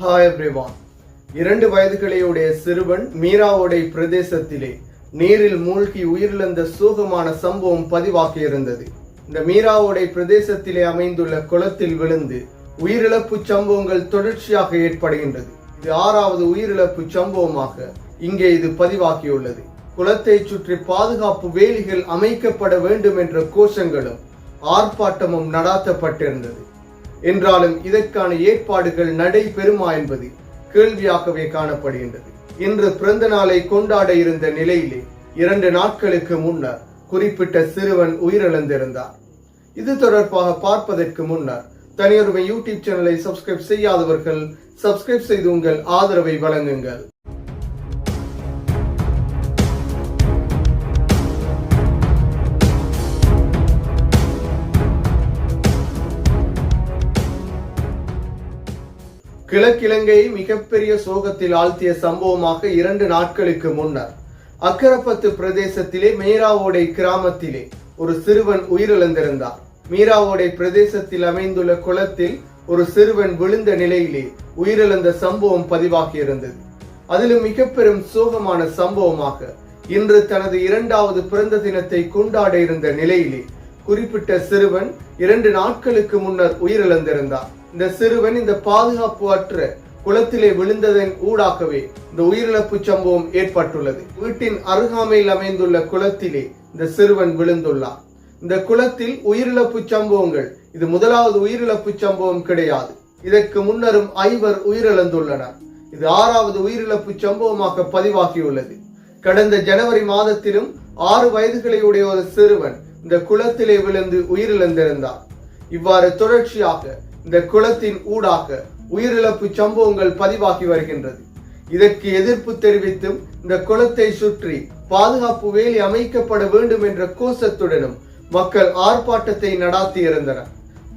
Hi everyone. 2 வயதுகளையுடைய சிறுவன் மீராவோடை பிரதேசத்திலே நீரில் மூழ்கி உயிரிழந்த சோகமான சம்பவம் பதிவாகியிருந்தது. இந்த மீராவோடை பிரதேசத்திலே அமைந்துள்ள குளத்தில் விழுந்து உயிரிழப்பு சம்பவங்கள் தொடர்ச்சியாக ஏற்படுகின்றது. இது 6வது உயிரிழப்பு சம்பவமாக இங்கே இது பதிவாகியுள்ளது. குளத்தை சுற்றி பாதுகாப்பு வேலிகள் அமைக்கப்பட வேண்டும் என்ற கோஷங்களும் ஆர்ப்பாட்டமும் நடாத்தப்பட்டிருந்தது. என்றாலும் இதற்கான ஏற்பாடுகள் நடைபெறுமா என்பது கேள்வியாகவே காணப்படுகின்றது. இன்று பிறந்த நாளை கொண்டாட இருந்த நிலையிலே 2 நாட்களுக்கு முன்னர் குறிப்பிட்ட சிறுவன் உயிரிழந்திருந்தார். இது தொடர்பாக பார்ப்பதற்கு முன்னர் தனியொருமை யூடியூப் சேனலை சப்ஸ்கிரைப் செய்யாதவர்கள் சப்ஸ்கிரைப் செய்து உங்கள் ஆதரவை வழங்குங்கள். கிழக்கிழங்கையை மிகப்பெரிய சோகத்தில் ஆழ்த்திய சம்பவமாக 2 நாட்களுக்கு முன்னர் அக்கரப்பத்து பிரதேசத்திலே மீராவோடை கிராமத்திலே ஒரு சிறுவன் உயிரிழந்திருந்தார். மீராவோடை பிரதேசத்தில் அமைந்துள்ள குளத்தில் ஒரு சிறுவன் விழுந்த நிலையிலே உயிரிழந்த சம்பவம் பதிவாகியிருந்தது. அதிலும் மிக பெரும் சோகமான சம்பவமாக இன்று தனது 2வது பிறந்த தினத்தை கொண்டாட இருந்த நிலையிலே குறிப்பிட்ட சிறுவன் 2 நாட்களுக்கு முன்னர் உயிரிழந்திருந்தார். இந்த சிறுவன் இந்த பாதுகாப்பு அற்ற குளத்திலே விழுந்ததன் ஊடாகவே இந்த உயிரிழப்பு சம்பவம் ஏற்பட்டுள்ளது. வீட்டின் அருகாமையில் அமைந்துள்ள குளத்திலே இந்த சிறுவன் விழுந்துள்ளார். இந்த குளத்தில் உயிரிழப்பு சம்பவங்கள் இது 1வது உயிரிழப்பு சம்பவம் கிடையாது. இதற்கு முன்னரும் 5 உயிரிழந்துள்ளனர். இது 6வது உயிரிழப்பு சம்பவமாக பதிவாகியுள்ளது. கடந்த ஜனவரி மாதத்திலும் 6 வயதுகளையுடைய ஒரு சிறுவன் இந்த குளத்திலே விழுந்து உயிரிழந்திருந்தார். இவ்வாறு தொடர்ச்சியாக இந்த குளத்தின் ஊடாக உயிரிழப்பு சம்பவங்கள் பதிவாகி வருகின்றது. இதற்கு எதிர்ப்பு தெரிவித்தும் இந்த குளத்தை சுற்றி பாதுகாப்பு வேலி அமைக்கப்பட வேண்டும் என்ற கோஷத்துடனும் மக்கள் ஆர்ப்பாட்டத்தை நடாத்தி இருந்தனர்.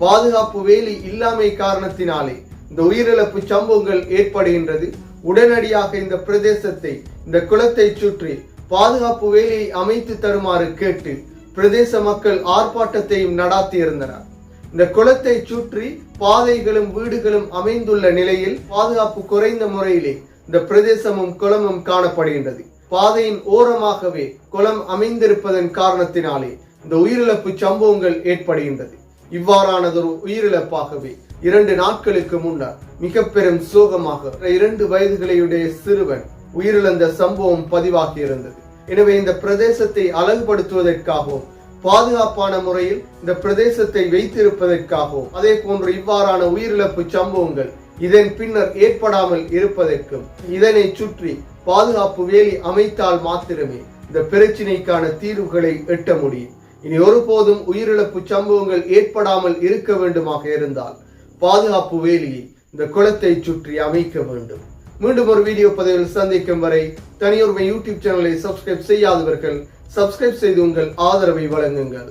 பாதுகாப்பு வேலி இல்லாமை காரணத்தினாலே இந்த உயிரிழப்பு சம்பவங்கள் ஏற்படுகின்றது. உடனடியாக இந்த பிரதேசத்தை இந்த குளத்தை சுற்றி பாதுகாப்பு வேலியை அமைத்து தருமாறு கேட்டு பிரதேச மக்கள் ஆர்ப்பாட்டத்தையும் நடாத்தி இருந்தனர். இந்த குளத்தை சுற்றி பாதைகளும் வீடுகளும் அமைந்துள்ள நிலையில் பாதுகாப்பு குறைந்த முறையிலே இந்த பிரதேசமும் குளமும் காணப்படுகின்றது. பாதையின் ஓரமாகவே குளம் அமைந்திருப்பதன் காரணத்தினாலே இந்த உயிரிழப்பு சம்பவங்கள் ஏற்படுகின்றது. இவ்வாறானதொரு உயிரிழப்பாகவே 2 நாட்களுக்கு முன்னர் மிக பெரும் சோகமாக 2 வயதுகளையுடைய சிறுவன் உயிரிழந்த சம்பவம் பதிவாகி இருந்தது. எனவே இந்த பிரதேசத்தை அழகுபடுத்துவதற்காகவும் பாதுகாப்பான முறையில் இந்த பிரதேசத்தை வைத்திருப்பதற்காகவும் அதே போன்று இவ்வாறான உயிரிழப்பு சம்பவங்கள் இதன் பின்னர் ஏற்படாமல் இருப்பதற்கும் இதனை சுற்றி பாதுகாப்பு வேலி அமைத்தால் மாத்திரமே இந்த பிரச்சினைக்கான தீர்வுகளை எட்ட முடியும். இனி ஒருபோதும் உயிரிழப்பு சம்பவங்கள் ஏற்படாமல் இருக்க வேண்டுமாக இருந்தால் பாதுகாப்பு வேலியை இந்த குளத்தை சுற்றி அமைக்க வேண்டும். மீண்டும் ஒரு வீடியோ பதிவில் சந்திக்கும் வரை தனியொருமை யூடியூப் சேனலை சப்ஸ்கிரைப் செய்யாதவர்கள் சப்ஸ்கிரைப் செய்து உங்கள் ஆதரவை வழங்குங்கள்.